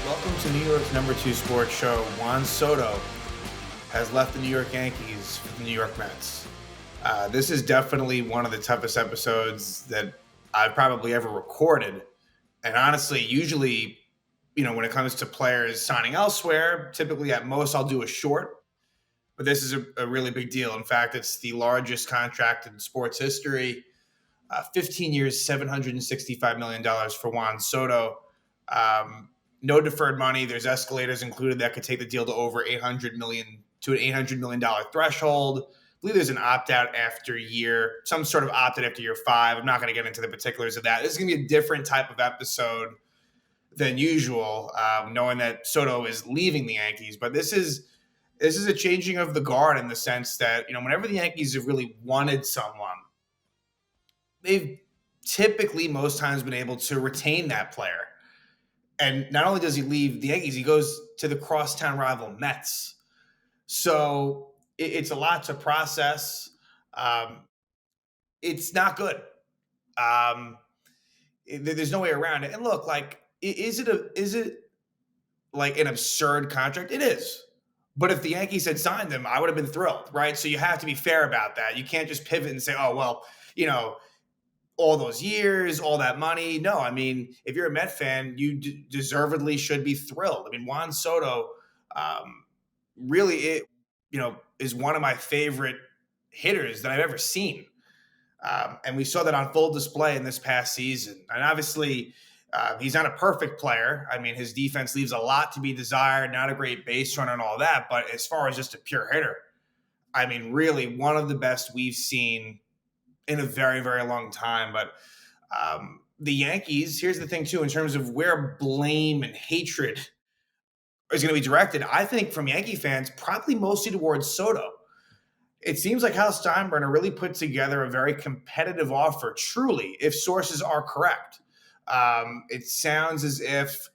Welcome to New York's number two sports show. Juan Soto has left the New York Yankees for the New York Mets. This is definitely one of the toughest episodes that I've probably ever recorded. And honestly, usually, when it comes to players signing elsewhere, typically at most I'll do a short. But this is a really big deal. In fact, it's the largest contract in sports history. 15 years, $765 million for Juan Soto. No deferred money. There's escalators included that could take the deal to over $800 million to an $800 million threshold. I believe there's an opt-out after some sort of opt-out after year 5. I'm not going to get into the particulars of that. This is going to be a different type of episode than usual, knowing that Soto is leaving the Yankees. But this is a changing of the guard in the sense that, whenever the Yankees have really wanted someone, they've typically most times been able to retain that player. And not only does he leave the Yankees, he goes to the crosstown rival Mets. So it's a lot to process. It's not good. There's no way around it. And look, is it like an absurd contract? It is. But if the Yankees had signed him, I would have been thrilled, right? So you have to be fair about that. You can't just pivot and say, oh, well, all those years, all that money. No, I mean, if you're a Met fan, you deservedly should be thrilled. I mean, Juan Soto really, is one of my favorite hitters that I've ever seen. And we saw that on full display in this past season. And obviously, he's not a perfect player. I mean, his defense leaves a lot to be desired, not a great base runner and all that. But as far as just a pure hitter, I mean, really one of the best we've seen in a very, very long time. But the Yankees, here's the thing, too, in terms of where blame and hatred is going to be directed, I think from Yankee fans, probably mostly towards Soto. It seems like Hal Steinbrenner really put together a very competitive offer, truly, if sources are correct. It sounds as if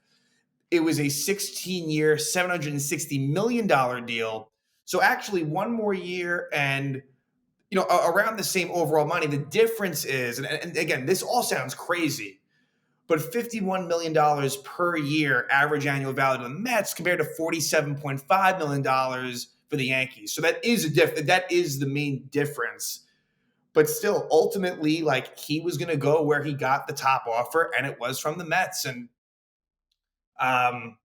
it was a 16-year, $760 million deal. So actually one more year and around the same overall money. The difference is, and again, this all sounds crazy, but $51 million per year average annual value to the Mets compared to $47.5 million for the Yankees. So that is that is the main difference. But still, ultimately, he was going to go where he got the top offer, and it was from the Mets. And I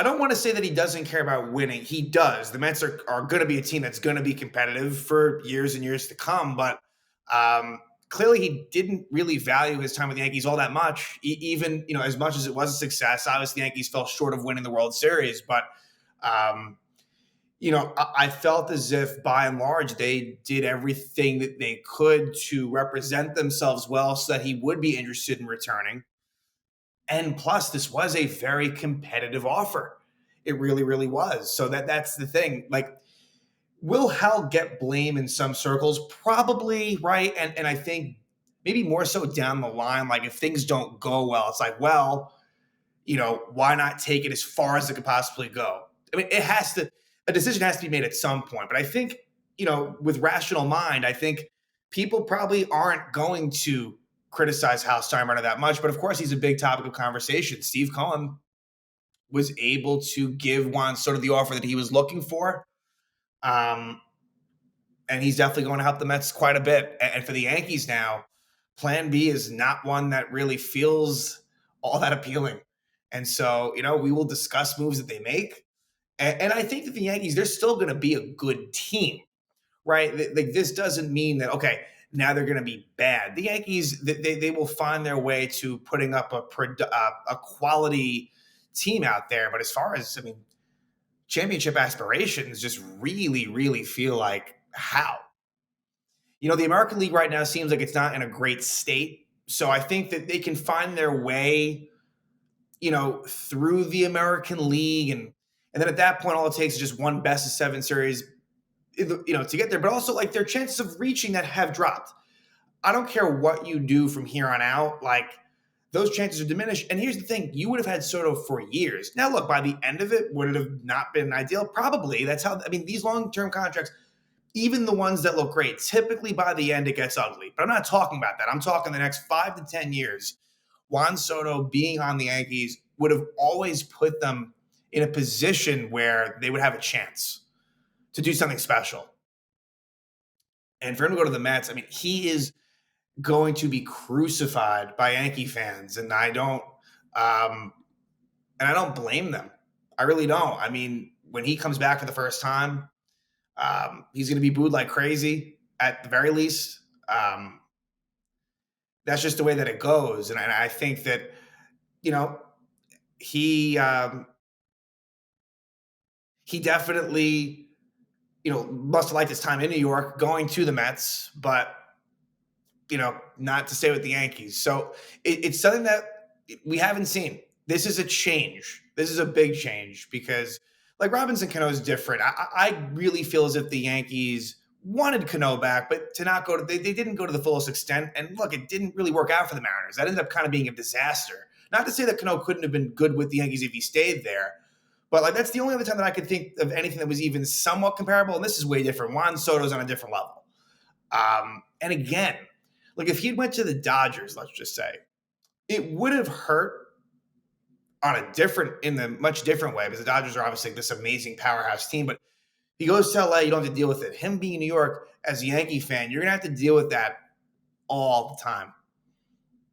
don't want to say that he doesn't care about winning. He does. The Mets are going to be a team that's going to be competitive for years and years to come. But clearly he didn't really value his time with the Yankees all that much, even, as much as it was a success. Obviously, the Yankees fell short of winning the World Series. But, I felt as if, by and large, they did everything that they could to represent themselves well so that he would be interested in returning. And plus, this was a very competitive offer. It really, really was. So that's the thing. Will Hal get blame in some circles? Probably, right? And I think maybe more so down the line, if things don't go well, it's why not take it as far as it could possibly go? I mean, a decision has to be made at some point. But I think, with rational mind, I think people probably aren't going to criticize Hal Steinbrenner that much, but of course he's a big topic of conversation. Steve Cohen was able to give Juan Soto the offer that he was looking for. And he's definitely going to help the Mets quite a bit. And for the Yankees now, plan B is not one that really feels all that appealing. And so, we will discuss moves that they make. And I think that the Yankees, they're still going to be a good team, right? This doesn't mean that, okay, now they're going to be bad. The Yankees, they will find their way to putting up a quality team out there. But as far as, championship aspirations just really, really feel like how? The American League right now seems like it's not in a great state. So I think that they can find their way, through the American League. And then at that point, all it takes is just one best of 7 series to get there, but also their chances of reaching that have dropped. I don't care what you do from here on out, those chances are diminished. And here's the thing, you would have had Soto for years. Now, look, by the end of it, would it have not been ideal? Probably. That's how, these long-term contracts, even the ones that look great, typically by the end, it gets ugly. But I'm not talking about that. I'm talking the next 5 to 10 years. Juan Soto being on the Yankees would have always put them in a position where they would have a chance to do something special. And for him to go to the Mets, I mean, he is going to be crucified by Yankee fans, um, and I don't blame them. I really don't. I mean, when he comes back for the first time, he's going to be booed like crazy at the very least. Um, that's just the way that it goes, and I think that you know he he definitely must have liked his time in New York, going to the Mets, but not to stay with the Yankees. So it's something that we haven't seen. This is a change. This is a big change because, like, Robinson Cano is different. I really feel as if the Yankees wanted Cano back, but to not go to they didn't go to the fullest extent. And look, it didn't really work out for the Mariners. That ended up kind of being a disaster. Not to say that Cano couldn't have been good with the Yankees if he stayed there, but like that's the only other time that I could think of anything that was even somewhat comparable. And this is way different. Juan Soto's on a different level. And again, like if he went to the Dodgers, let's just say, it would have hurt in a much different way because the Dodgers are obviously this amazing powerhouse team. But he goes to LA, you don't have to deal with it. Him being in New York as a Yankee fan, you're gonna have to deal with that all the time.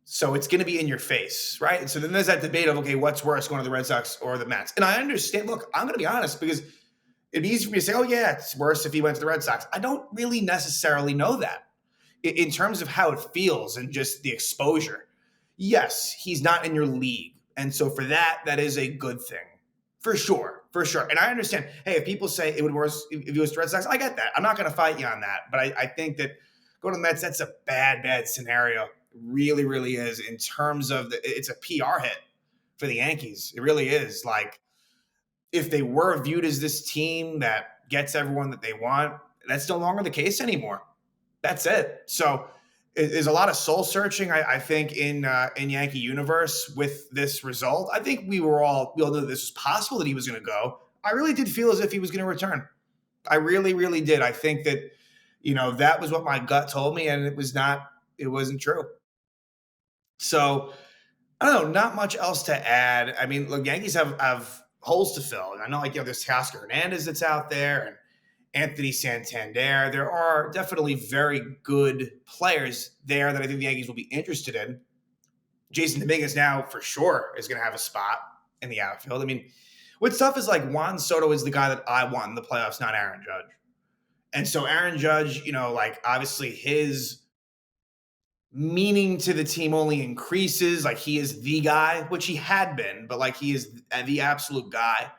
So it's going to be in your face, right? And so then there's that debate of, okay, what's worse, going to the Red Sox or the Mets? And I understand, look, I'm going to be honest because it'd be easy for me to say, oh, yeah, it's worse if he went to the Red Sox. I don't really necessarily know that in terms of how it feels and just the exposure. Yes, he's not in your league. And so for that, that is a good thing. For sure, for sure. And I understand, hey, if people say it would be worse if he was to Red Sox, I get that. I'm not going to fight you on that. But I think that go to the Mets, that's a bad scenario. Really, really is in terms of it's a PR hit for the Yankees. It really is. Like if they were viewed as this team that gets everyone that they want, that's no longer the case anymore. That's it. So there's a lot of soul searching, I think, in Yankee universe with this result. I think we all knew that this was possible that he was going to go. I really did feel as if he was going to return. I really, really did. I think that, that was what my gut told me, and it wasn't true. So I don't know, not much else to add. I mean, look, Yankees have holes to fill. And I know, there's Teoscar Hernandez that's out there and Anthony Santander. There are definitely very good players there that I think the Yankees will be interested in. Jason Dominguez now, for sure, is going to have a spot in the outfield. I mean, what's tough is like Juan Soto is the guy that I want in the playoffs, not Aaron Judge. And so Aaron Judge, obviously his meaning to the team only increases. Like he is the guy, which he had been, but like he is the absolute guy.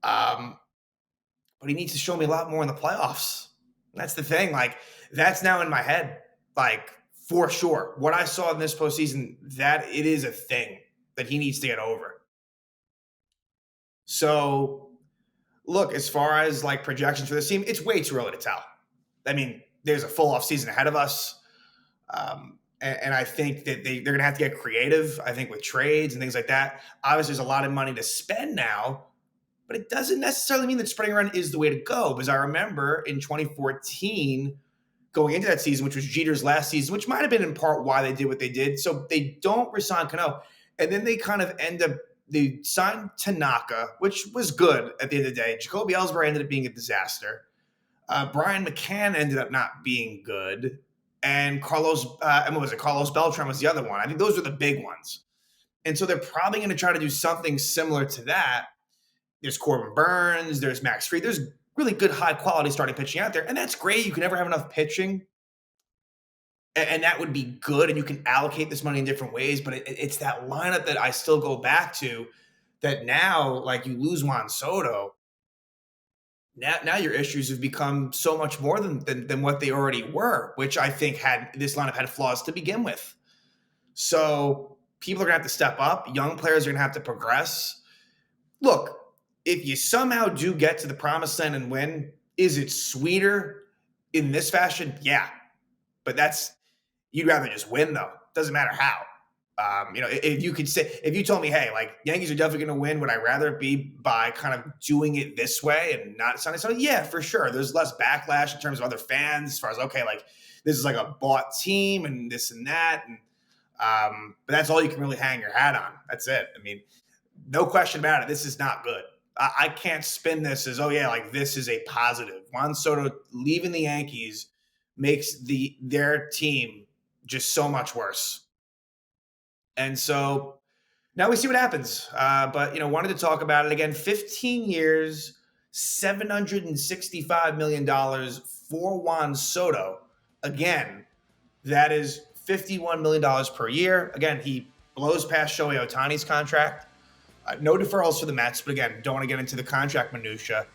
But he needs to show me a lot more in the playoffs. That's the thing. Like that's now in my head. Like for sure, what I saw in this postseason, that it is a thing that he needs to get over. So, look, as far as like projections for this team, it's way too early to tell. I mean, there's a full off season ahead of us. And I think that they're going to have to get creative, I think, with trades and things like that. Obviously, there's a lot of money to spend now, but it doesn't necessarily mean that spreading around is the way to go. Because I remember in 2014, going into that season, which was Jeter's last season, which might have been in part why they did what they did. So they don't resign Cano. And then they kind of they signed Tanaka, which was good at the end of the day. Jacoby Ellsbury ended up being a disaster. Brian McCann ended up not being good. And Carlos Beltran was the other one. I think those are the big ones. And so they're probably going to try to do something similar to that. There's Corbin Burns, there's Max Fried. There's really good high-quality starting pitching out there. And that's great. You can never have enough pitching. And that would be good. And you can allocate this money in different ways. But it's that lineup that I still go back to that now, like you lose Juan Soto. Now your issues have become so much more than what they already were, which I think this lineup had flaws to begin with. So people are going to have to step up. Young players are going to have to progress. Look, if you somehow do get to the promised land and win, is it sweeter in this fashion? Yeah. But you'd rather just win, though. Doesn't matter how. If you told me, hey, like Yankees are definitely going to win, would I rather it be by kind of doing it this way and not Sunday? So yeah, for sure. There's less backlash in terms of other fans as far as, okay, like this is like a bought team and this and that. And, but that's all you can really hang your hat on. That's it. I mean, no question about it, this is not good. I can't spin this as, oh yeah, like this is a positive. Juan Soto leaving the Yankees makes their team just so much worse. And so now we see what happens. But wanted to talk about it again. 15 years, $765 million for Juan Soto. Again, that is $51 million per year. Again, he blows past Shohei Ohtani's contract. No deferrals for the Mets, but again, don't want to get into the contract minutia.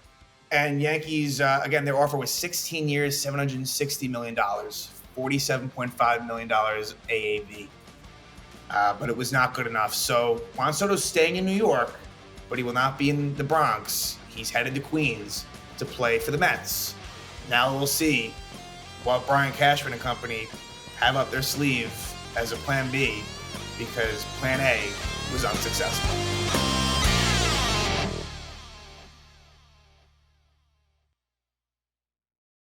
And Yankees, again, their offer was 16 years, $760 million, $47.5 million AAV. But it was not good enough. So Juan Soto's staying in New York, but he will not be in the Bronx. He's headed to Queens to play for the Mets. Now we'll see what Brian Cashman and company have up their sleeve as a plan B, because plan A was unsuccessful.